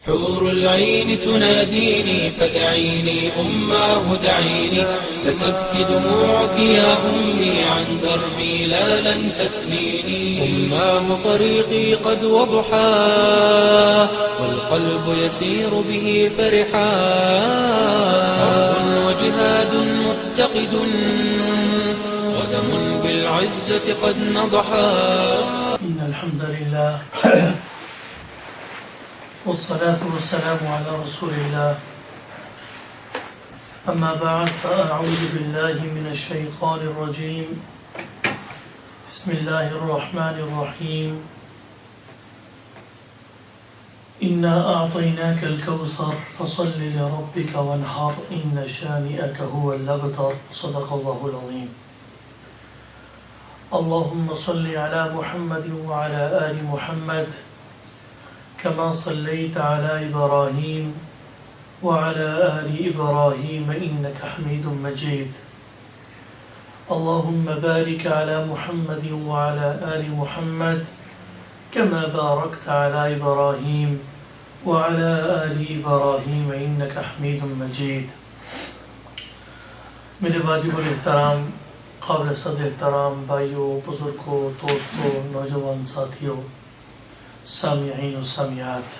حور العين تناديني فدعيني أماه دعيني لتبكي دموعك يا أمي عن دربي لا لن تثنيني أماه طريقي قد وضحا والقلب يسير به فرحا حرب وجهاد متقد ودم بالعزة قد نضحا. إن الحمد لله والصلاة والسلام على رسول الله. أما بعد فأعوذ بالله من الشيطان الرجيم. بسم الله الرحمن الرحيم. إنا أعطيناك الكوثر فصل لربك وانحر إن شانئك هو الأبتر. صدق الله العظيم. اللهم صل على محمد وعلى آل محمد كما صليت على إبراهيم وعلى آل إبراهيم إنك حميد مجيد. اللهم بارك على محمد وعلى آل محمد كما باركت على إبراهيم وعلى آل إبراهيم إنك حميد مجيد. میرے واجب الاحترام قابل صد احترام بھائیوں، بزرگوں، دوستوں، نوجوان ساتھیوں، سامعین و سامعات،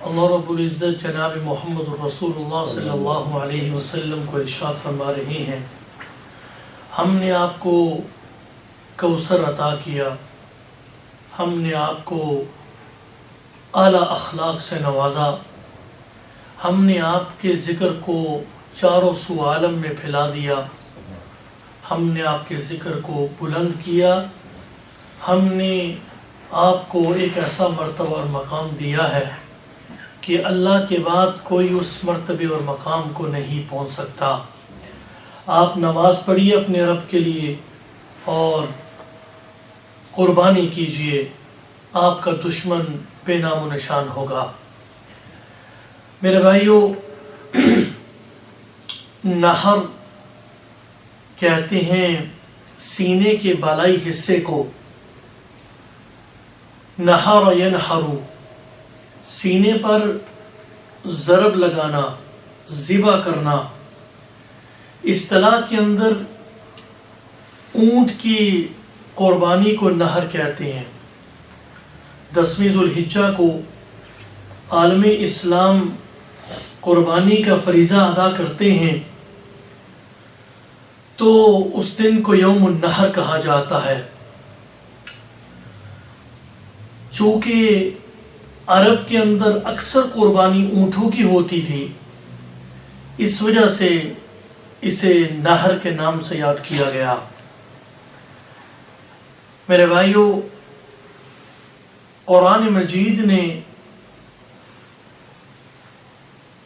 اللہ رب العزت جناب محمد رسول اللہ صلی اللہ علیہ وسلم کو ارشاد فرما رہے ہیں، ہم نے آپ کو کوثر عطا کیا، ہم نے آپ کو اعلیٰ اخلاق سے نوازا، ہم نے آپ کے ذکر کو چاروں سو عالم میں پھیلا دیا، ہم نے آپ کے ذکر کو بلند کیا، ہم نے آپ کو ایک ایسا مرتبہ اور مقام دیا ہے کہ اللہ کے بعد کوئی اس مرتبے اور مقام کو نہیں پہنچ سکتا. آپ نماز پڑھیے اپنے رب کے لیے اور قربانی کیجئے، آپ کا دشمن بے نام و نشان ہوگا. میرے بھائیوں، نہر کہتے ہیں سینے کے بالائی حصے کو، نہر ینہر، سینے پر ضرب لگانا، ذبح کرنا. اصطلاح کے اندر اونٹ کی قربانی کو نہر کہتے ہیں. 10ویں ذوالحجہ کو عالم اسلام قربانی کا فریضہ ادا کرتے ہیں تو اس دن کو یوم النحر کہا جاتا ہے. چونکہ عرب کے اندر اکثر قربانی اونٹوں کی ہوتی تھی، اس وجہ سے اسے نہر کے نام سے یاد کیا گیا. میرے بھائیوں، قرآن مجید نے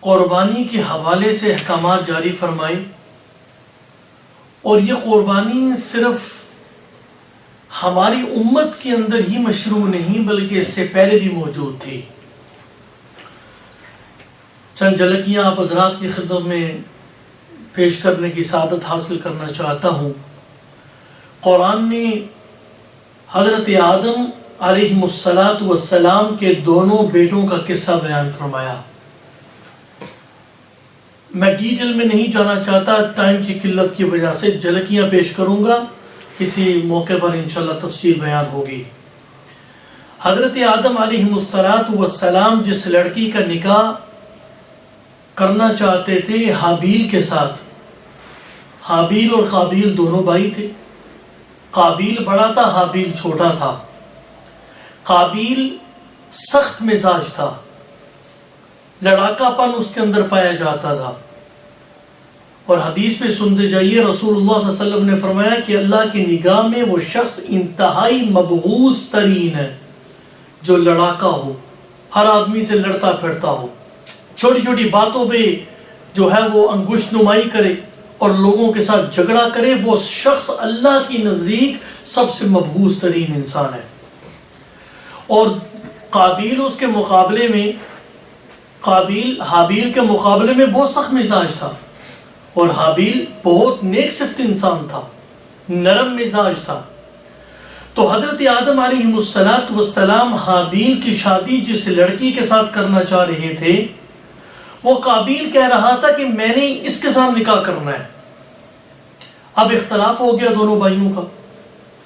قربانی کے حوالے سے احکامات جاری فرمائے، اور یہ قربانی صرف ہماری امت کے اندر ہی مشروع نہیں بلکہ اس سے پہلے بھی موجود تھی. چند جھلکیاں آپ حضرات کی خدمت میں پیش کرنے کی سعادت حاصل کرنا چاہتا ہوں. قرآن نے حضرت آدم علیہ السلام کے دونوں بیٹوں کا قصہ بیان فرمایا. میں ڈیٹیل میں نہیں جانا چاہتا، ٹائم کی قلت کی وجہ سے جھلکیاں پیش کروں گا، کسی موقع پر انشاءاللہ تفصیل بیان ہوگی. حضرت آدم علیہ السلام جس لڑکی کا نکاح کرنا چاہتے تھے حابیل کے ساتھ، حابیل اور قابیل دونوں بھائی تھے. قابیل بڑا تھا، حابیل چھوٹا تھا. قابیل سخت مزاج تھا، لڑاکا پن اس کے اندر پایا جاتا تھا. اور حدیث میں سنتے جائیے، رسول اللہ صلی اللہ علیہ وسلم نے فرمایا کہ اللہ کی نگاہ میں وہ شخص انتہائی مبغوض ترین ہے جو لڑاکا ہو، ہر آدمی سے لڑتا پھرتا ہو، چھوٹی چھوٹی باتوں پہ جو ہے وہ انگشت نمائی کرے اور لوگوں کے ساتھ جھگڑا کرے. وہ شخص اللہ کی نزدیک سب سے مبغوض ترین انسان ہے. اور قابیل اس کے مقابلے میں، قابیل حابیل کے مقابلے میں بہت سخت مزاج تھا، اور حابیل بہت نیک صفت انسان تھا، نرم مزاج تھا. تو حضرت آدم علیہ السلام حابیل کی شادی جس لڑکی کے ساتھ کرنا چاہ رہے تھے، وہ قابیل کہہ رہا تھا کہ میں نے اس کے ساتھ نکاح کرنا ہے۔ اب اختلاف ہو گیا دونوں بھائیوں کا۔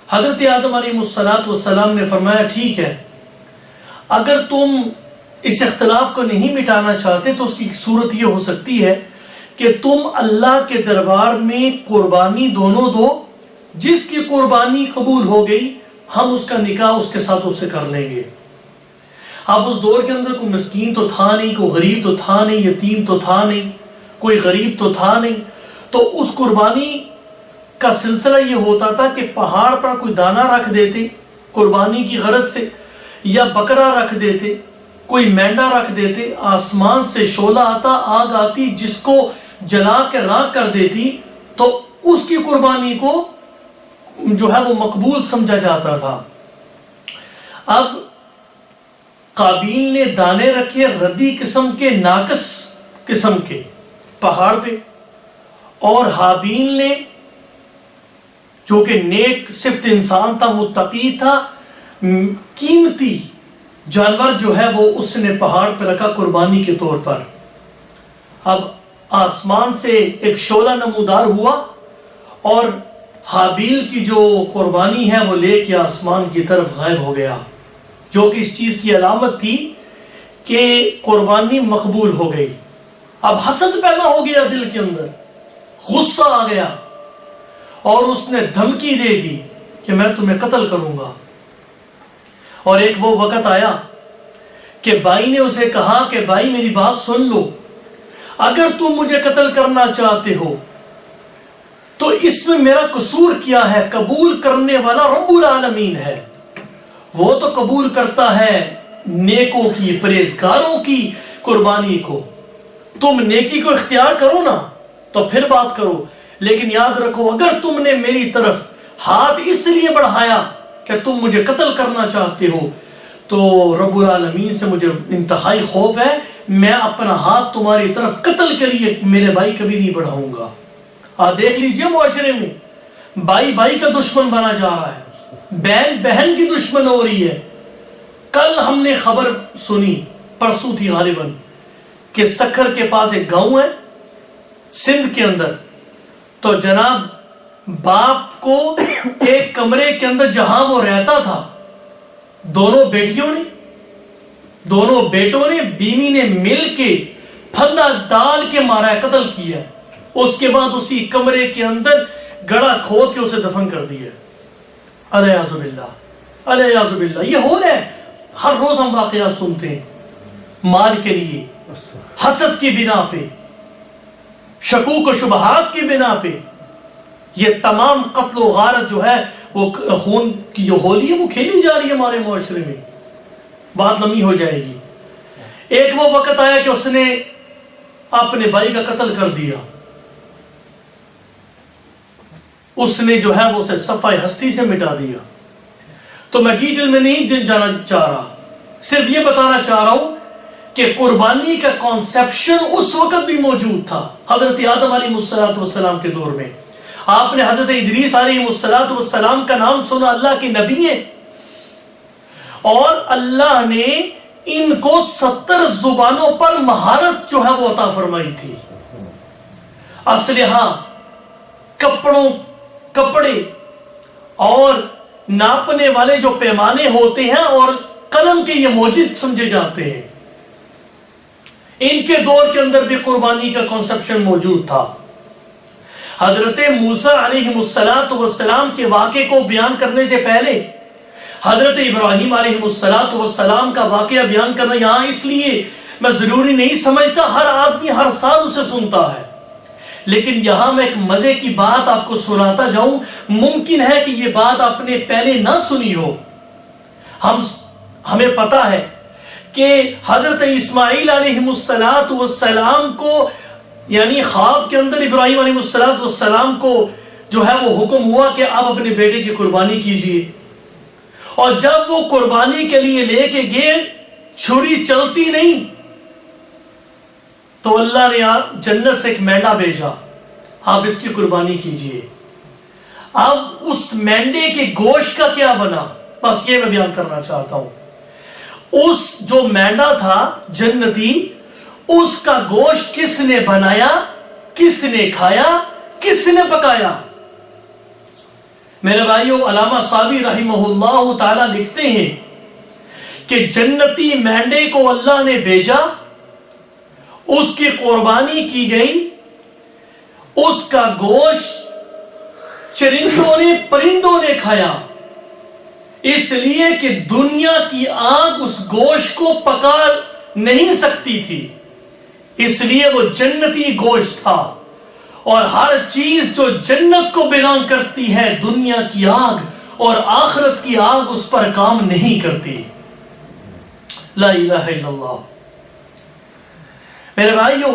حضرت آدم علیہ السلام نے فرمایا ٹھیک ہے، اگر تم اس اختلاف کو نہیں مٹانا چاہتے تو اس کی صورت یہ ہو سکتی ہے کہ تم اللہ کے دربار میں قربانی دونوں دو، جس کی قربانی قبول ہو گئی ہم اس کا نکاح اس کے ساتھ اسے کر لیں گے۔ اب اس دور کے اندر کوئی مسکین تو تھا نہیں، کوئی غریب تو تھا نہیں، یتیم تو تھا نہیں، کوئی غریب تو تھا نہیں، تو اس قربانی کا سلسلہ یہ ہوتا تھا کہ پہاڑ پر کوئی دانہ رکھ دیتے قربانی کی غرض سے، یا بکرا رکھ دیتے، کوئی مینڈا رکھ دیتے، آسمان سے شعلہ آتا، آگ آتی، جس کو جلا کے راکھ کر دیتی، تو اس کی قربانی کو جو ہے وہ مقبول سمجھا جاتا تھا۔ اب قابیل نے دانے رکھے ردی قسم کے، ناقص قسم کے پہاڑ پہ، اور حابیل نے جو کہ نیک صفت انسان تھا، متقی تھا، قیمتی جانور جو ہے وہ اس نے پہاڑ پہ رکھا قربانی کے طور پر۔ اب آسمان سے ایک شعلہ نمودار ہوا اور حابیل کی جو قربانی ہے وہ لے کے آسمان کی طرف غائب ہو گیا، جو کہ اس چیز کی علامت تھی کہ قربانی مقبول ہو گئی۔ اب حسد پیدا ہو گیا دل کے اندر، غصہ آ گیا، اور اس نے دھمکی دے دی کہ میں تمہیں قتل کروں گا۔ اور ایک وہ وقت آیا کہ بھائی نے اسے کہا کہ بھائی میری بات سن لو، اگر تم مجھے قتل کرنا چاہتے ہو تو اس میں میرا قصور کیا ہے؟ قبول کرنے والا رب العالمین ہے، وہ تو قبول کرتا ہے نیکوں کی، پرہیزگاروں کی قربانی کو۔ تم نیکی کو اختیار کرو نا تو پھر بات کرو، لیکن یاد رکھو اگر تم نے میری طرف ہاتھ اس لیے بڑھایا کہ تم مجھے قتل کرنا چاہتے ہو تو رب العالمین سے مجھے انتہائی خوف ہے، میں اپنا ہاتھ تمہاری طرف قتل کے لیے میرے بھائی کبھی نہیں بڑھاؤں گا۔ آپ دیکھ لیجئے معاشرے میں بھائی بھائی کا دشمن بنا جا رہا ہے، بہن بہن کی دشمن ہو رہی ہے۔ کل ہم نے خبر سنی، پرسوں تھی غالباً، کہ سکھر کے پاس ایک گاؤں ہے سندھ کے اندر، تو جناب باپ کو ایک کمرے کے اندر جہاں وہ رہتا تھا، دونوں بیٹوں نے بیوی نے مل کے پھندا ڈال کے مارا ہے، قتل کیا ہے، اس کے بعد اسی کمرے کے اندر گڑا کھود کے اسے دفن کر دیا۔ الیاذ باللہ، الیاذ باللہ، یہ ہو رہا ہے، ہر روز ہم واقعات سنتے ہیں۔ مال کے لیے، حسد کی بنا پہ، شکوک و شبہات کی بنا پہ، یہ تمام قتل و غارت جو ہے وہ خون کی جو ہولی ہے وہ کھیلی جا رہی ہے ہمارے معاشرے میں۔ بات لمبی ہو جائے گی۔ ایک وہ وقت آیا کہ اس نے اپنے بھائی کا قتل کر دیا، اس نے جو ہے وہ اسے صفحہ ہستی سے مٹا دیا۔ تو میں ڈیٹیل میں نہیں جانا چاہ رہا، صرف یہ بتانا چاہ رہا ہوں کہ قربانی کا کانسیپشن اس وقت بھی موجود تھا حضرت آدم علیہ السلام کے دور میں۔ آپ نے حضرت ادریس علیہ السلام کا نام سنا، اللہ کے نبی ہیں، اور اللہ نے ان کو 70 زبانوں پر مہارت جو ہے وہ عطا فرمائی تھی۔ اسلحہ، کپڑے اور ناپنے والے جو پیمانے ہوتے ہیں اور قلم کے یہ موجود سمجھے جاتے ہیں، ان کے دور کے اندر بھی قربانی کا کنسپشن موجود تھا۔ حضرت موسیٰ علیہ السلام کے واقعے کو بیان کرنے سے پہلے حضرت ابراہیم علیہ السلام کا واقعہ بیان کرنا یہاں اس لیے میں ضروری نہیں سمجھتا، ہر آدمی ہر سال اسے سنتا ہے، لیکن یہاں میں ایک مزے کی بات آپ کو سناتا جاؤں، ممکن ہے کہ یہ بات آپ نے پہلے نہ سنی ہو۔ ہمیں پتا ہے کہ حضرت اسماعیل علیہ السلام کو، یعنی خواب کے اندر ابراہیم علیہ السلام کو جو ہے وہ حکم ہوا کہ آپ اپنے بیٹے کی قربانی کیجئے، اور جب وہ قربانی کے لیے لے کے گئے، چھری چلتی نہیں، تو اللہ نے جنت سے ایک مینڈا بھیجا، آپ اس کی قربانی کیجئے۔ اب اس مینڈے کے گوشت کا کیا بنا، بس یہ میں بیان کرنا چاہتا ہوں. اس جو مینڈا تھا جنتی، اس کا گوشت کس نے بنایا، کس نے کھایا، کس نے پکایا؟ میرے بھائیو، علامہ صاوی رحمہ اللہ تعالی لکھتے ہیں کہ جنتی مینڈے کو اللہ نے بھیجا، اس کی قربانی کی گئی، اس کا گوشت چرندوں نے پرندوں نے کھایا، اس لیے کہ دنیا کی آگ اس گوشت کو پکا نہیں سکتی تھی، اس لیے وہ جنتی گوشت تھا. اور ہر چیز جو جنت کو بیان کرتی ہے، دنیا کی آگ اور آخرت کی آگ اس پر کام نہیں کرتی. لا الہ الا اللہ. میرے بھائیو،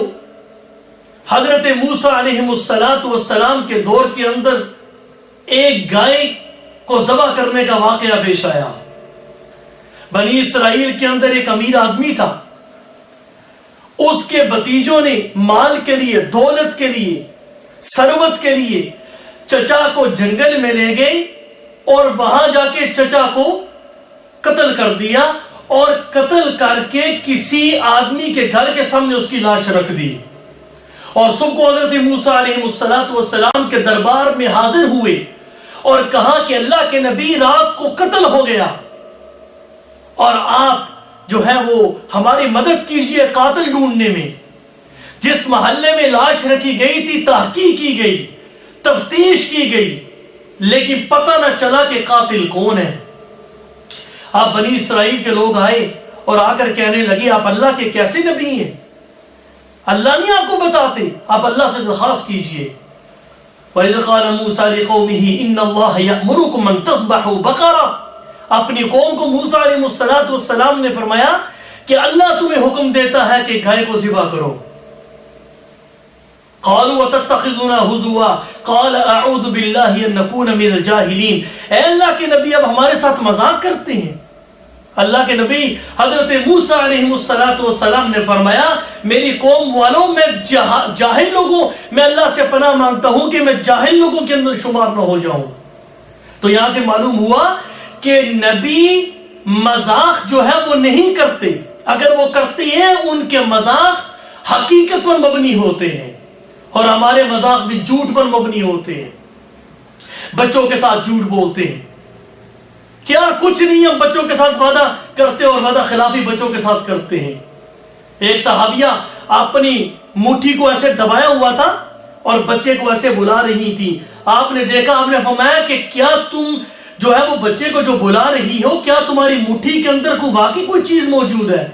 حضرت موسیٰ علیہ السلام کے دور کے اندر ایک گائے کو ذبح کرنے کا واقعہ پیش آیا. بنی اسرائیل کے اندر ایک امیر آدمی تھا، اس کے بھتیجوں نے مال کے لیے، دولت کے لیے، ثروت کے لیے چچا کو جنگل میں لے گئے اور وہاں جا کے چچا کو قتل کر دیا، اور قتل کر کے کسی آدمی کے گھر کے سامنے اس کی لاش رکھ دی. اور صبح کو حضرت موسیٰ علیہ السلام کے دربار میں حاضر ہوئے اور کہا کہ اللہ کے نبی رات کو قتل ہو گیا، اور آپ جو ہے وہ ہماری مدد کیجئے قاتل ڈھونڈنے میں. جس محلے میں لاش رکھی گئی تھی تحقیق کی گئی، تفتیش کی گئی، لیکن پتہ نہ چلا کہ قاتل کون ہے. آپ بنی اسرائیل کے لوگ آئے اور آ کر کہنے لگے آپ اللہ کے کیسے نبی ہیں، اللہ نہیں آپ کو بتاتے، آپ اللہ سے درخواست کیجئے. وَإِذْ قَالَ مُوسَىٰ لِقَوْمِهِ إِنَّ اللَّهَ يَأْمُرُكُمْ أَن تَذْبَحُوا بَقَرَةً. اپنی قوم کو موسیٰ علیہ السلام نے فرمایا کہ اللہ تمہیں حکم دیتا ہے کہ گائے کو ذبح کرو. قَالُوا وَتَتَّخِذُونَا هُزُوًا قَالَ أَعُوذُ بِاللَّهِ أَن نَّكُونَ مِنَ الْجَاهِلِينَ. اے اللہ کے نبی اب ہمارے ساتھ مذاق کرتے ہیں. اللہ کے نبی حضرت موسیٰ علیہ السلام نے فرمایا میری قوم والوں، میں جاہل لوگوں، میں اللہ سے پناہ مانگتا ہوں کہ میں جاہل لوگوں کے اندر شمار نہ ہو جاؤں. تو یہاں سے معلوم ہوا کہ نبی مذاق جو ہے وہ نہیں کرتے، اگر وہ کرتے ہیں ان کے مذاق حقیقت پر مبنی ہوتے ہیں، اور ہمارے مذاق بھی جھوٹ پر مبنی ہوتے ہیں. بچوں کے ساتھ جھوٹ بولتے ہیں، کیا کچھ نہیں، ہم بچوں کے ساتھ وعدہ کرتے اور وعدہ خلافی بچوں کے ساتھ کرتے ہیں. ایک صحابیہ اپنی مٹھی کو ایسے دبایا ہوا تھا اور بچے کو ایسے بلا رہی تھی. آپ نے دیکھا، آپ نے فرمایا کہ کیا تم جو ہے وہ بچے کو جو بلا رہی ہو، کیا تمہاری مٹھی کے اندر واقعی کوئی چیز موجود ہے؟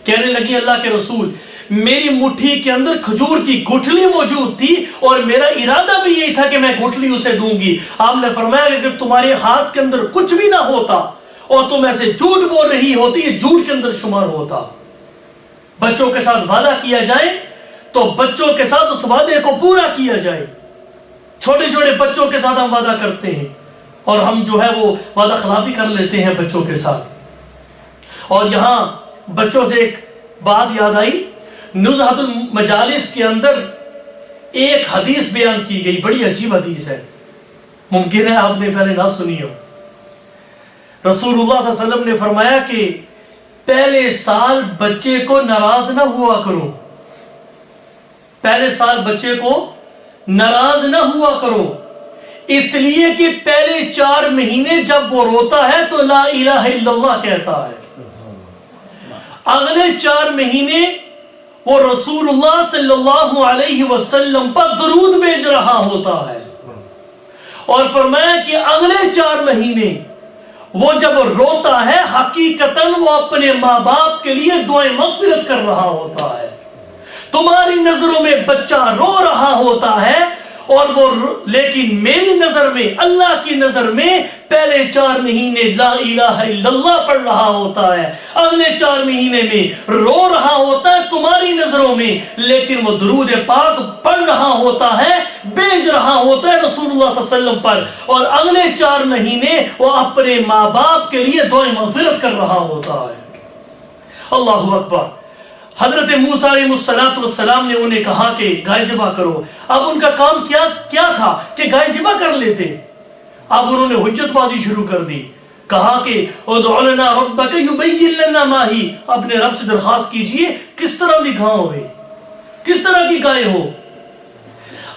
کہنے لگی اللہ کے رسول میری مٹھی کے اندر کھجور کی گٹھلی موجود تھی اور میرا ارادہ بھی یہی تھا کہ میں گٹھلی اسے دوں گی. آپ نے فرمایا کہ اگر تمہارے ہاتھ کے اندر کچھ بھی نہ ہوتا اور تم ایسے جھوٹ بول رہی ہوتی، یہ جھوٹ کے اندر شمار ہوتا. بچوں کے ساتھ وعدہ کیا جائے تو بچوں کے ساتھ اس وعدے کو پورا کیا جائے. چھوٹے چھوٹے بچوں کے ساتھ ہم وعدہ کرتے ہیں اور ہم جو ہے وہ وعدہ خلافی کر لیتے ہیں بچوں کے ساتھ. اور یہاں بچوں سے ایک بات یاد آئی، نزہۃ المجالس کے اندر ایک حدیث بیان کی گئی، بڑی عجیب حدیث ہے، ممکن ہے آپ نے پہلے نہ سنی ہو. رسول اللہ صلی اللہ علیہ وسلم نے فرمایا کہ پہلے سال بچے کو ناراض نہ ہوا کرو، پہلے سال بچے کو ناراض نہ ہوا کرو، اس لیے کہ پہلے 4 مہینے جب وہ روتا ہے تو لا الہ الا اللہ کہتا ہے، اگلے 4 مہینے وہ رسول اللہ صلی اللہ علیہ وسلم پر درود بھیج رہا ہوتا ہے. اور فرمایا کہ اگلے 4 مہینے وہ جب روتا ہے حقیقتاً وہ اپنے ماں باپ کے لیے دعائیں مغفرت کر رہا ہوتا ہے. تمہاری نظروں میں بچہ رو رہا ہوتا ہے اور وہ لیکن میری نظر میں، اللہ کی نظر میں پہلے 4 مہینے لا الہ الا اللہ پڑھ رہا ہوتا ہے، اگلے 4 مہینے میں رو رہا ہوتا ہے تمہاری نظروں میں، لیکن وہ درود پاک پڑھ رہا ہوتا ہے، بھیج رہا ہوتا ہے رسول اللہ صلی اللہ علیہ وسلم پر، اور اگلے 4 مہینے وہ اپنے ماں باپ کے لیے دعائیں مغفرت کر رہا ہوتا ہے. اللہ اکبر. حضرت موسیٰ علیہ السلام نے انہیں کہا کہ گائے ذبح کرو. اب ان کا کام کیا تھا کہ گائے ذبح کر لیتے، اب انہوں نے حجت بازی شروع کر دی، کہا کہ ادع لنا ربک یبین لنا ما ہی، اپنے رب سے درخواست کیجئے کس طرح کی گھاں ہوئے، کس طرح کی گائے ہو۔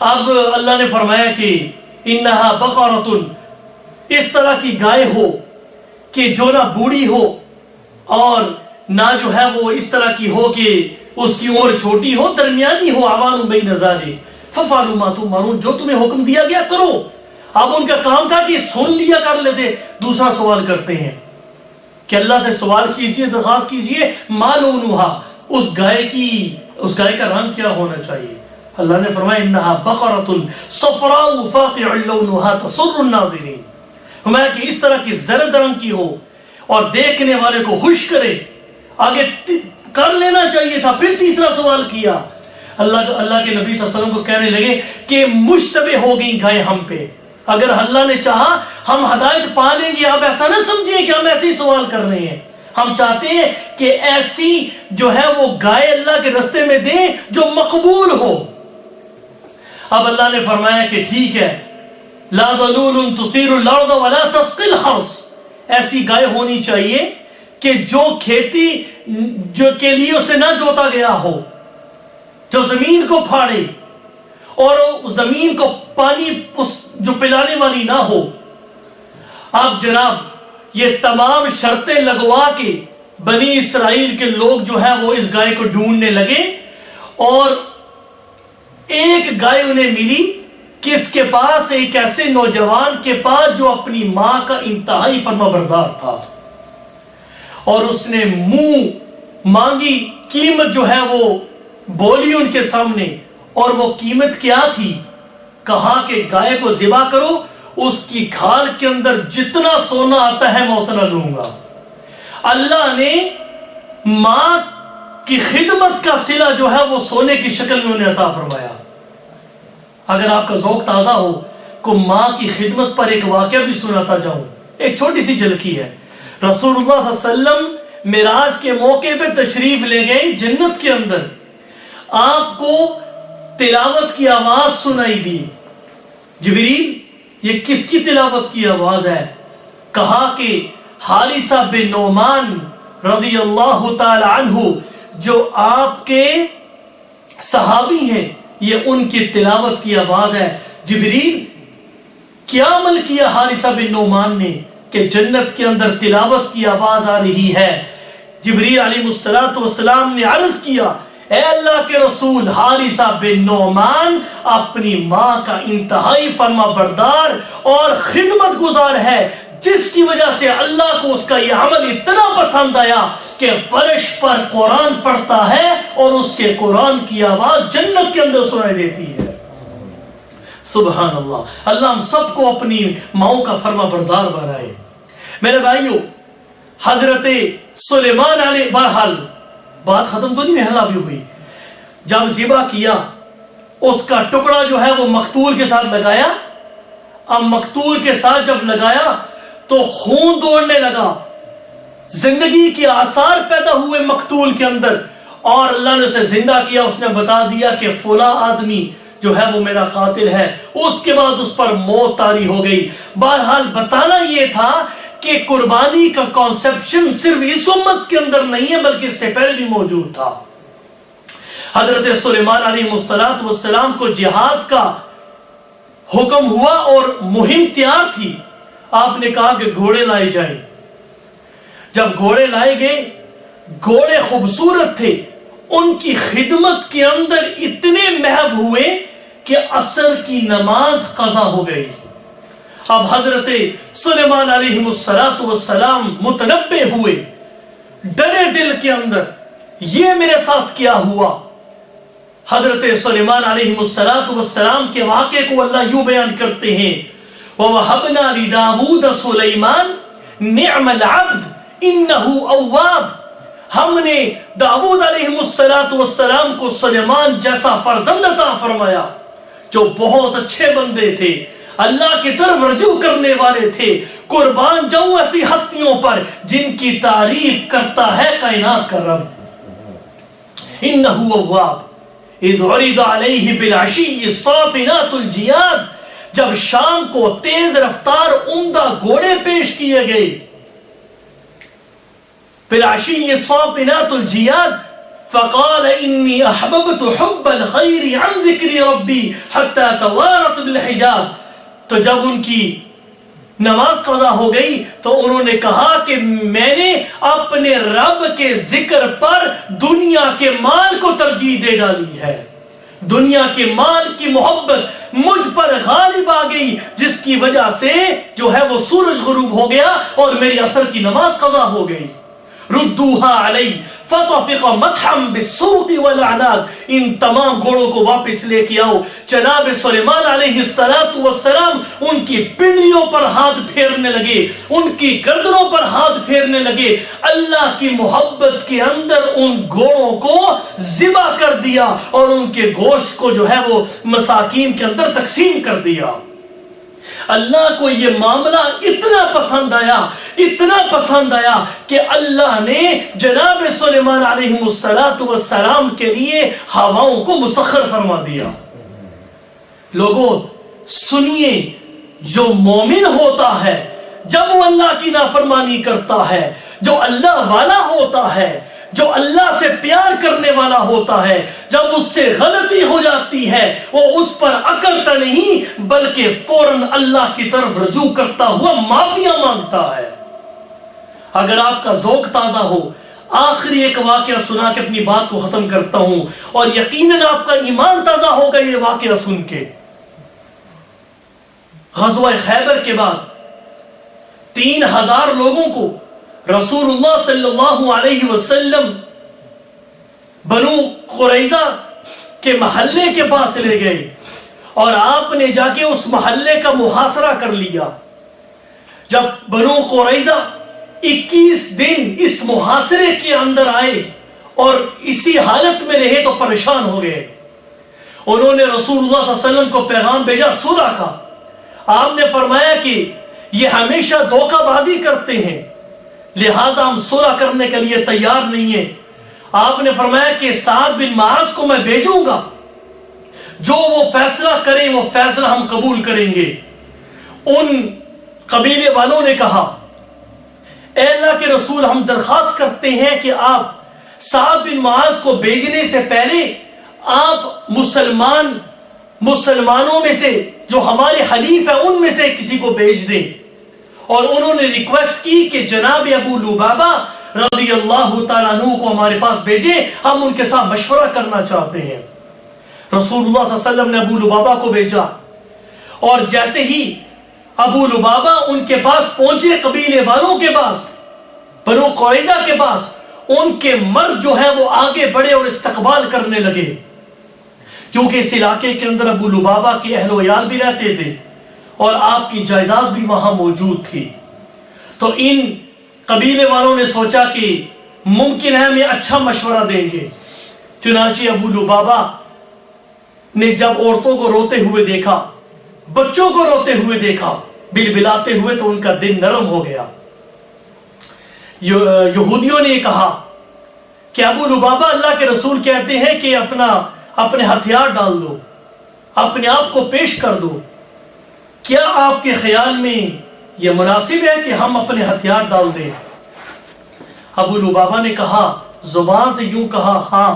اب اللہ نے فرمایا کہ انہا بقرۃ، اس طرح کی گائے ہو کہ جو نہ بوڑھی ہو اور نہ جو ہے وہ اس طرح کی ہو کہ اس کی عمر چھوٹی ہو، درمیانی ہو، عوان بین ذالک ففعلوا ما تؤمرون، جو تمہیں حکم دیا گیا کرو۔ اب ان کا کام تھا کہ سن لیا کر لیتے، دوسرا سوال کرتے ہیں کہ اللہ سے سوال کیجئے، درخواست کیجئے، ما لونھا، اس گائے کا رنگ کیا ہونا چاہیے۔ اللہ نے فرمایا انہا بقرۃ صفراء فاقع لونھا تسر الناظرین، فرمایا کہ اس طرح کی زرد رنگ کی ہو اور دیکھنے والے کو خوش کرے۔ آگے کر لینا چاہیے تھا، پھر تیسرا سوال کیا۔ اللہ کے نبی صلی اللہ علیہ وسلم کو کہنے لگے کہ مشتبہ ہو گئی گائے ہم پہ، اگر اللہ نے چاہا ہم ہدایت پا لیں گے، آپ ایسا نہ سمجھیں کہ ہم ایسے ہی سوال کر رہے ہیں، ہم چاہتے ہیں کہ ایسی جو ہے وہ گائے اللہ کے رستے میں دیں جو مقبول ہو۔ اب اللہ نے فرمایا کہ ٹھیک ہے، لا ذلول تثیر الارض ولا تسقی الحرث، ایسی گائے ہونی چاہیے کہ جو کھیتی جو کے لیے اسے نہ جوتا گیا ہو، جو زمین کو پھاڑے اور زمین کو پانی جو پلانے والی نہ ہو۔ اب جناب یہ تمام شرطیں لگوا کے بنی اسرائیل کے لوگ جو ہے وہ اس گائے کو ڈھونڈنے لگے، اور ایک گائے انہیں ملی کہ اس کے پاس ایک ایسے نوجوان کے پاس جو اپنی ماں کا انتہائی فرما بردار تھا، اور اس نے منہ مانگی قیمت جو ہے وہ بولی ان کے سامنے، اور وہ قیمت کیا تھی؟ کہا کہ گائے کو ذبح کرو، اس کی کھال کے اندر جتنا سونا آتا ہے میں اتنا لوں گا۔ اللہ نے ماں کی خدمت کا صلہ جو ہے وہ سونے کی شکل میں انہیں عطا فرمایا۔ اگر آپ کا ذوق تازہ ہو کو ماں کی خدمت پر ایک واقعہ بھی سناتا جاؤں، ایک چھوٹی سی جھلکی ہے۔ رسول اللہ صلی اللہ علیہ وسلم معراج کے موقع پہ تشریف لے گئے جنت کے اندر، آپ کو تلاوت کی آواز سنائی دی۔ جبریل یہ کس کی تلاوت کی آواز ہے؟ کہا کہ حارثہ بن نعمان رضی اللہ تعالی عنہ جو آپ کے صحابی ہیں، یہ ان کی تلاوت کی آواز ہے۔ جبریل کیا عمل کیا حارثہ بن نعمان نے کہ جنت کے اندر تلاوت کی آواز آ رہی ہے؟ جبریل علیہ السلام نے عرض کیا، اے اللہ کے رسول، حارثہ بن نعمان اپنی ماں کا انتہائی فرما بردار اور خدمت گزار ہے، جس کی وجہ سے اللہ کو اس کا یہ عمل اتنا پسند آیا کہ فرش پر قرآن پڑھتا ہے اور اس کے قرآن کی آواز جنت کے اندر سنائی دیتی ہے۔ سبحان اللہ، اللہ ہم سب کو اپنی ماؤں کا فرما بردار بنائے۔ میرے بھائیو، حضرت سلیمان علیہ، بہرحال بات ختم تو نہیں محلہ بھی ہوئی، جب ذبح کیا اس کا ٹکڑا جو ہے وہ مقتول کے ساتھ لگایا۔ اب مقتول کے ساتھ جب لگایا تو خون دوڑنے لگا، زندگی کے آثار پیدا ہوئے مقتول کے اندر، اور اللہ نے اسے زندہ کیا۔ اس نے بتا دیا کہ فلاں آدمی جو ہے وہ میرا قاتل ہے۔ اس کے بعد اس پر موت طاری ہو گئی۔ بہرحال بتانا یہ تھا کہ قربانی کا کانسیپشن صرف اس امت کے اندر نہیں ہے بلکہ اس سے پہلے بھی موجود تھا۔ حضرت سلیمان علیہ السلام کو جہاد کا حکم ہوا اور مہم تیار تھی۔ آپ نے کہا کہ گھوڑے لائے جائیں۔ جب گھوڑے لائے گئے، گھوڑے خوبصورت تھے، ان کی خدمت کے اندر اتنے محو ہوئے کہ عصر کی نماز قضا ہو گئی۔ اب حضرت سلیمان علیہ السلام متنبہ ہوئے، ڈرے دل کے اندر، یہ میرے ساتھ کیا ہوا؟ حضرت سلیمان علیہ السلام کے واقعے کو اللہ یوں بیان کرتے ہیں، وَوَهَبْنَا لِدَاوُودَ سُلَيْمَانَ نِعْمَ الْعَبْدِ إِنَّهُ أَوَّابٌ، ہم نے داؤد علیہ السلام کو سلیمان جیسا فرزند عطا فرمایا جو بہت اچھے بندے تھے، اللہ کی طرف رجوع کرنے والے تھے۔ قربان جاؤں ایسی ہستیوں پر جن کی تعریف کرتا ہے کائنات کا رب۔ إِنَّهُ أَوَّابٌ إِذْ عُرِضَ عَلَيْهِ بِالْعَشِيِّ الصَّافِنَاتُ الْجِيَادُ، جب شام کو تیز رفتار عمدہ گھوڑے پیش کیے گئے، بالعشی الصافنات الجیاد فقال انی احببت حب الخیر عن ذکر ربی حتی توارت بالحجاب، تو جب ان کی نماز قضا ہو گئی تو انہوں نے کہا کہ میں نے اپنے رب کے ذکر پر دنیا کے مال کو ترجیح دے ڈالی ہے، دنیا کے مال کی محبت مجھ پر غالب آ گئی، جس کی وجہ سے جو ہے وہ سورج غروب ہو گیا اور میری عصر کی نماز قضا ہو گئی۔ ردوها علی فطفق مسحا بالسوق والاعناق، ان تمام گھوڑوں کو واپس لے کے آؤ۔ جناب سلیمان علیہ السلام ان کی پنڈلیوں پر ہاتھ پھیرنے لگے، ان کی گردنوں پر ہاتھ پھیرنے لگے، اللہ کی محبت کے اندر ان گھوڑوں کو ذبح کر دیا اور ان کے گوشت کو جو ہے وہ مساکین کے اندر تقسیم کر دیا۔ اللہ کو یہ معاملہ اتنا پسند آیا کہ اللہ نے جناب سلیمان علیہ السلام کے لیے ہواؤں کو مسخر فرما دیا۔ لوگوں سنیے، جو مومن ہوتا ہے جب وہ اللہ کی نافرمانی کرتا ہے، جو اللہ والا ہوتا ہے، جو اللہ سے پیار کرنے والا ہوتا ہے، جب اس سے غلطی ہو جاتی ہے وہ اس پر اکڑتا نہیں بلکہ فوراً اللہ کی طرف رجوع کرتا ہوا معافیاں مانگتا ہے۔ اگر آپ کا ذوق تازہ ہو، آخری ایک واقعہ سنا کے اپنی بات کو ختم کرتا ہوں، اور یقیناً آپ کا ایمان تازہ ہوگا یہ واقعہ سن کے۔ غزوہ خیبر کے بعد 3000 لوگوں کو رسول اللہ صلی اللہ علیہ وسلم بنو قریظہ کے محلے کے پاس لے گئے اور آپ نے جا کے اس محلے کا محاصرہ کر لیا۔ جب بنو قریظہ 21 دن اس محاصرے کے اندر آئے اور اسی حالت میں رہے تو پریشان ہو گئے۔ انہوں نے رسول اللہ صلی اللہ علیہ وسلم کو پیغام بھیجا صلح کا۔ آپ نے فرمایا کہ یہ ہمیشہ دھوکہ بازی کرتے ہیں، لہٰذا ہم صلح کرنے کے لیے تیار نہیں ہیں۔ آپ نے فرمایا کہ سعد بن معاذ کو میں بھیجوں گا، جو وہ فیصلہ کریں وہ فیصلہ ہم قبول کریں گے۔ ان قبیلے والوں نے کہا اے اللہ کے رسول، ہم درخواست کرتے ہیں کہ آپ سعد بن معاذ کو بھیجنے سے پہلے آپ مسلمانوں میں سے جو ہمارے حلیف ہیں ان میں سے کسی کو بھیج دیں۔ اور انہوں نے ریکویسٹ کی کہ جناب ابو لبابہ رضی اللہ تعالیٰ عنہ کو ہمارے پاس بھیجیں، ہم ان کے ساتھ مشورہ کرنا چاہتے ہیں۔ رسول اللہ صلی اللہ علیہ وسلم نے ابو لبابہ کو بھیجا، اور جیسے ہی ابو لبابہ ان کے پاس پہنچے، قبیلے والوں کے پاس، بنو قریظہ کے پاس، ان کے مرد جو ہے وہ آگے بڑھے اور استقبال کرنے لگے، کیونکہ اس علاقے کے اندر ابو لبابہ کے اہل و عیال بھی رہتے تھے اور آپ کی جائیداد بھی وہاں موجود تھی۔ تو ان قبیلے والوں نے سوچا کہ ممکن ہے ہمیں اچھا مشورہ دیں گے۔ چنانچہ ابو لبابہ نے جب عورتوں کو روتے ہوئے دیکھا، بچوں کو روتے ہوئے دیکھا، بلبلاتے ہوئے، تو ان کا دل نرم ہو گیا۔ یہودیوں نے کہا کہ ابو لبابہ، اللہ کے رسول کہتے ہیں کہ اپنے ہتھیار ڈال دو، اپنے آپ کو پیش کر دو، کیا آپ کے خیال میں یہ مناسب ہے کہ ہم اپنے ہتھیار ڈال دیں؟ ابو لبابہ نے کہا، زبان سے یوں کہا ہاں،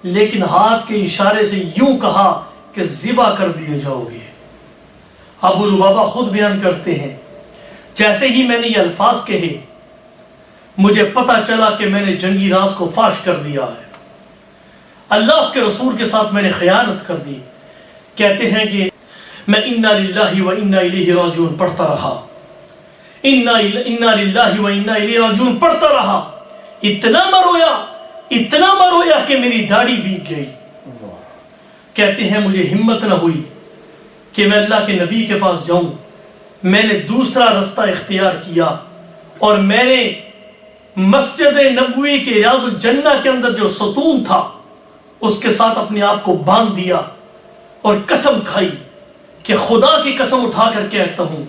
لیکن ہاتھ کے اشارے سے یوں کہا کہ ذبح کر دیے جاؤ گے۔ ابو لبابہ خود بیان کرتے ہیں، جیسے ہی میں نے یہ الفاظ کہے مجھے پتا چلا کہ میں نے جنگی راز کو فاش کر دیا ہے، اللہ اس کے رسول کے ساتھ میں نے خیانت کر دی۔ کہتے ہیں کہ میں انا للہ و انا الیہ راجعون پڑھتا رہا، انا للہ و انا الیہ راجعون پڑھتا رہا، اتنا مرویا کہ میری داڑھی بھیگ گئی۔ کہتے ہیں مجھے ہمت نہ ہوئی کہ میں اللہ کے نبی کے پاس جاؤں، میں نے دوسرا رستہ اختیار کیا اور میں نے مسجد نبوی کے ریاض الجنہ کے اندر جو ستون تھا اس کے ساتھ اپنے آپ کو باندھ دیا اور قسم کھائی کہ خدا کی قسم اٹھا کر کہتا ہوں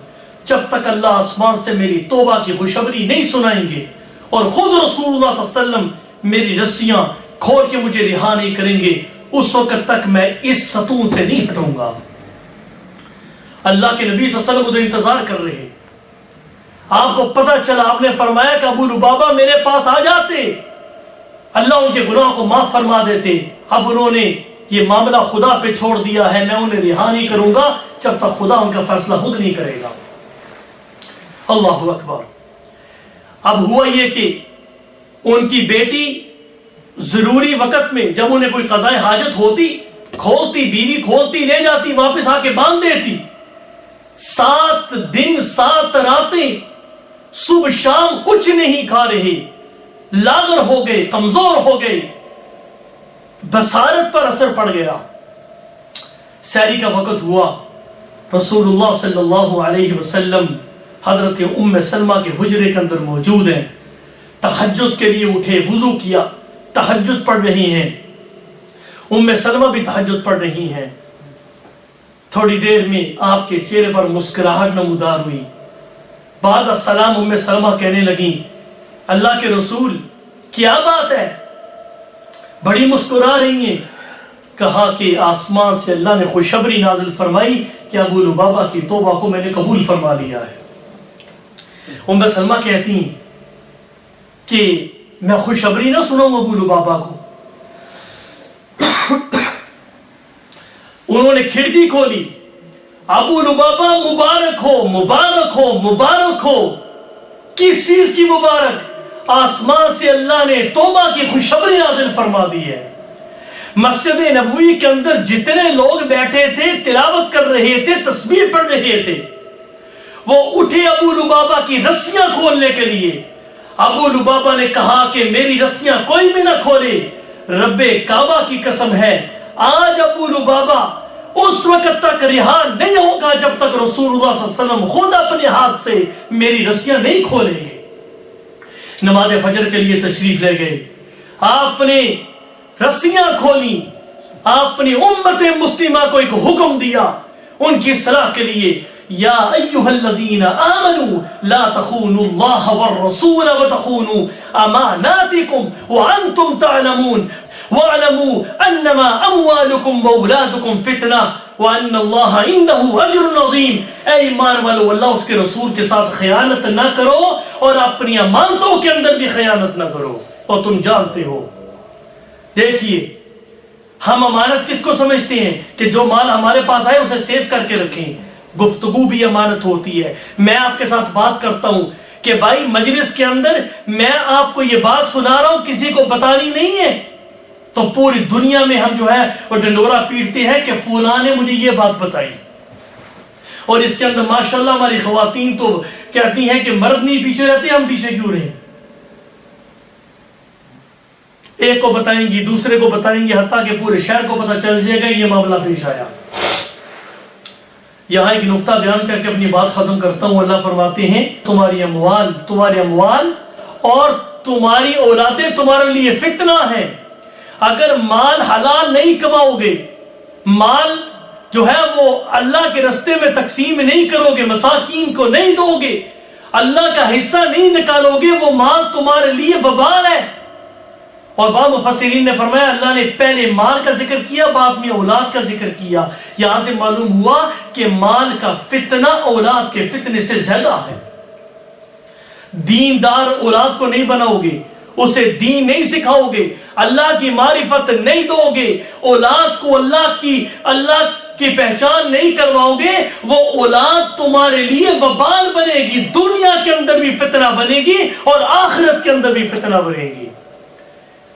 جب تک اللہ آسمان سے میری توبہ کی خوشخبری نہیں سنائیں گے اور خود رسول اللہ صلی اللہ علیہ وسلم میری رسیاں کھول کے مجھے رہا نہیں کریں گے، اس وقت تک میں اس ستون سے نہیں ہٹوں گا۔ اللہ کے نبی صلی اللہ علیہ وسلم ادھر انتظار کر رہے ہیں. آپ کو پتہ چلا, آپ نے فرمایا کہ ابو لبابہ میرے پاس آ جاتے, اللہ ان کے گناہوں کو معاف فرما دیتے. اب انہوں نے یہ معاملہ خدا پہ چھوڑ دیا ہے, میں انہیں رہا نہیں کروں گا جب تک خدا ان کا فیصلہ خود نہیں کرے گا. اللہ اکبر. اب ہوا یہ کہ ان کی بیٹی ضروری وقت میں جب انہیں کوئی قضاء حاجت ہوتی, کھولتی, بیوی کھولتی لے جاتی, واپس آ کے باندھ دیتی. 7 دن 7 راتیں صبح شام کچھ نہیں کھا رہے, لاغر ہو گئے, کمزور ہو گئے, بصارت پر اثر پڑ گیا. سحری کا وقت ہوا, رسول اللہ صلی اللہ علیہ وسلم حضرت ام سلمہ کے حجرے کے اندر موجود ہیں. تہجد کے لیے اٹھے, وضو کیا, تہجد پڑھ رہی ہیں. ام سلمہ بھی تہجد پڑھ رہی ہیں. تھوڑی دیر میں آپ کے چہرے پر مسکراہٹ نمودار ہوئی. بعد السلام ام سلمہ کہنے لگیں, اللہ کے رسول کیا بات ہے, بڑی مسکرا رہی ہیں. کہا کہ آسمان سے اللہ نے خوشخبری نازل فرمائی کہ ابو لبابہ کی توبہ کو میں نے قبول فرما لیا ہے. ام سلمہ کہتی ہیں کہ میں خوشخبری نہ سناؤں ابو لبابہ کو. انہوں نے کھڑکی کھولی, ابو لبابہ مبارک ہو, مبارک ہو, مبارک ہو. کس چیز کی مبارک؟ آسمان سے اللہ نے توبہ کی خوشخبری نازل فرما دی ہے. مسجد نبوی کے اندر جتنے لوگ بیٹھے تھے, تلاوت کر رہے تھے, تسبیح پڑھ رہے تھے, وہ اٹھے ابو لبابہ کی رسیاں کھولنے کے لیے. ابو لبابہ نے کہا کہ میری رسیاں کوئی بھی نہ کھولے, رب کعبہ کی قسم ہے آج ابو لبابہ اس وقت تک رہا نہیں ہوگا جب تک رسول اللہ صلی اللہ علیہ وسلم خود اپنے ہاتھ سے میری رسیاں نہیں کھولیں گے. نماز فجر کے لیے تشریف لے گئے, آپ نے رسیاں کھولی, آپ نے امت مسلمہ کو ایک حکم دیا ان کی اصلاح کے لیے, یا ایھا الذین آمنوا لا تخونوا اللہ والرسول وتخونوا اماناتکم وانتم تعلمون واعلموا انما اموالکم واولادکم فتنہ وان اللہ عنده اجر عظیم. اے ایمان والو, اللہ اس کے رسول کے ساتھ خیانت نہ کرو اور اپنی امانتوں کے اندر بھی خیانت نہ کرو, اور تم جانتے ہو. دیکھیے, ہم امانت کس کو سمجھتے ہیں کہ جو مال ہمارے پاس آئے اسے سیو کر کے رکھیں. گفتگو بھی امانت ہوتی ہے. میں آپ کے ساتھ بات کرتا ہوں کہ بھائی مجلس کے اندر میں آپ کو یہ بات سنا رہا ہوں, کسی کو بتانی نہیں ہے, تو پوری دنیا میں ہم جو ہے وہ ڈنڈورا پیٹتے ہیں کہ فلاں نے مجھے یہ بات بتائی. اور اس کے اندر ماشاءاللہ ہماری خواتین تو کہتی ہیں کہ مرد نہیں پیچھے رہتے, ہم پیچھے کیوں رہیں. ایک کو بتائیں گی, دوسرے کو بتائیں گی, حتیٰ کہ پورے شہر کو پتہ چل جائے گا یہ معاملہ پیش آیا. یہاں ایک نقطہ بیان کر کے اپنی بات ختم کرتا ہوں. اللہ فرماتے ہیں تمہارے اموال اور تمہاری اولادیں تمہارے لیے فتنہ ہیں. اگر مال حلال نہیں کماؤ گے, مال جو ہے وہ اللہ کے رستے میں تقسیم نہیں کرو گے, مساکین کو نہیں دو گے, اللہ کا حصہ نہیں نکالو گے, وہ مال تمہارے لیے وبال ہے. اور بعض مفسرین نے فرمایا اللہ نے پہلے مال کا ذکر کیا, بعد میں اولاد کا ذکر کیا. یہاں سے معلوم ہوا کہ مال کا فتنہ اولاد کے فتنے سے زیادہ ہے. دیندار اولاد کو نہیں بناؤ گے, اسے دین نہیں سکھاؤ گے, اللہ کی معرفت نہیں دو گے, اولاد کو اللہ کی پہچان نہیں کرواؤ گے, وہ اولاد تمہارے لیے وبال بنے گی. دنیا کے اندر بھی فتنہ بنے گی اور آخرت کے اندر بھی فتنہ بنے گی.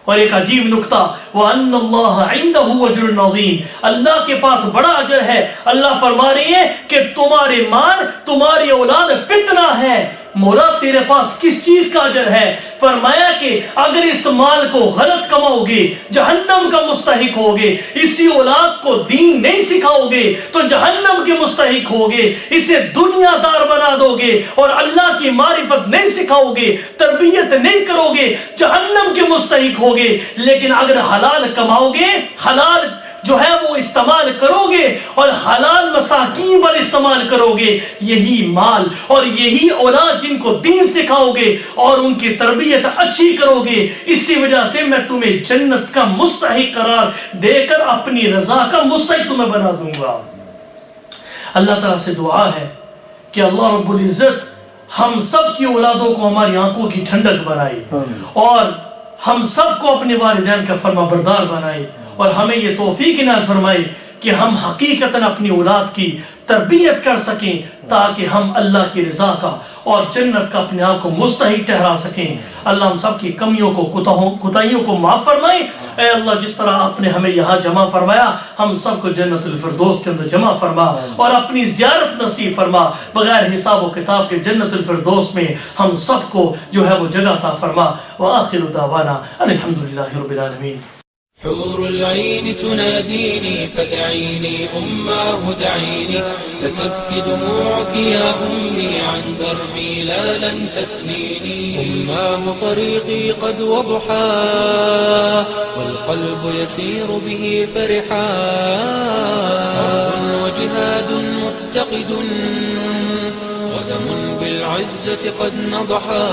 اور ایک عجیب نقطہ, وَأَنَّ اللَّهَ عِنْدَهُ أَجْرٌ عَظِيمٌ, اللہ کے پاس بڑا اجر ہے. اللہ فرما رہی ہے کہ تمہارے مال, تمہاری اولاد فتنہ ہے. مراد تیرے پاس کس چیز کا اجر ہے؟ فرمایا کہ اگر اس مال کو غلط کماؤ گے جہنم کا مستحق ہوگے, اسی اولاد کو دین نہیں سکھاؤ گے تو جہنم کے مستحق ہوگے, اسے دنیا دار بنا دو گے اور اللہ کی معرفت نہیں سکھاؤ گے, تربیت نہیں کرو گے, جہنم کے مستحق ہوگے. لیکن اگر حلال کماؤ گے, حلال جو ہے وہ استعمال کرو گے اور حلال مساکین پر استعمال کرو گے, یہی مال اور یہی اولاد جن کو دین سکھاؤ گے اور ان کی تربیت اچھی کرو گے, اسی وجہ سے میں تمہیں جنت کا مستحق قرار دے کر اپنی رضا کا مستحق تمہیں بنا دوں گا. اللہ تعالیٰ سے دعا ہے کہ اللہ رب العزت ہم سب کی اولادوں کو ہماری آنکھوں کی ٹھنڈک بنائے اور ہم سب کو اپنے والدین کا فرما بردار بنائے اور ہمیں یہ توفیق عنایت فرمائے کہ ہم حقیقتاً اپنی اولاد کی تربیت کر سکیں تاکہ ہم اللہ کی رضا کا اور جنت کا اپنے آپ کو مستحق ٹھہرا سکیں. اللہ ہم سب کی کمیوں کو کوتاہیوں کو معاف فرمائے. اے اللہ جس طرح آپ نے ہمیں یہاں جمع فرمایا ہم سب کو جنت الفردوس کے اندر جمع فرما اور اپنی زیارت نصیب فرما. بغیر حساب و کتاب کے جنت الفردوس میں ہم سب کو جو ہے وہ جگہ عطا فرما. وآخر دعوانا ان الحمدللہ رب العالمین. حور العين تناديني فدعيني أماه دعيني لتبكي دموعك يا أمي عن دربي لا لن تثنيني. أماه طريقي قد وضحا والقلب يسير به فرحا حرب وجهاد متقد ودم بالعزة قد نضحا.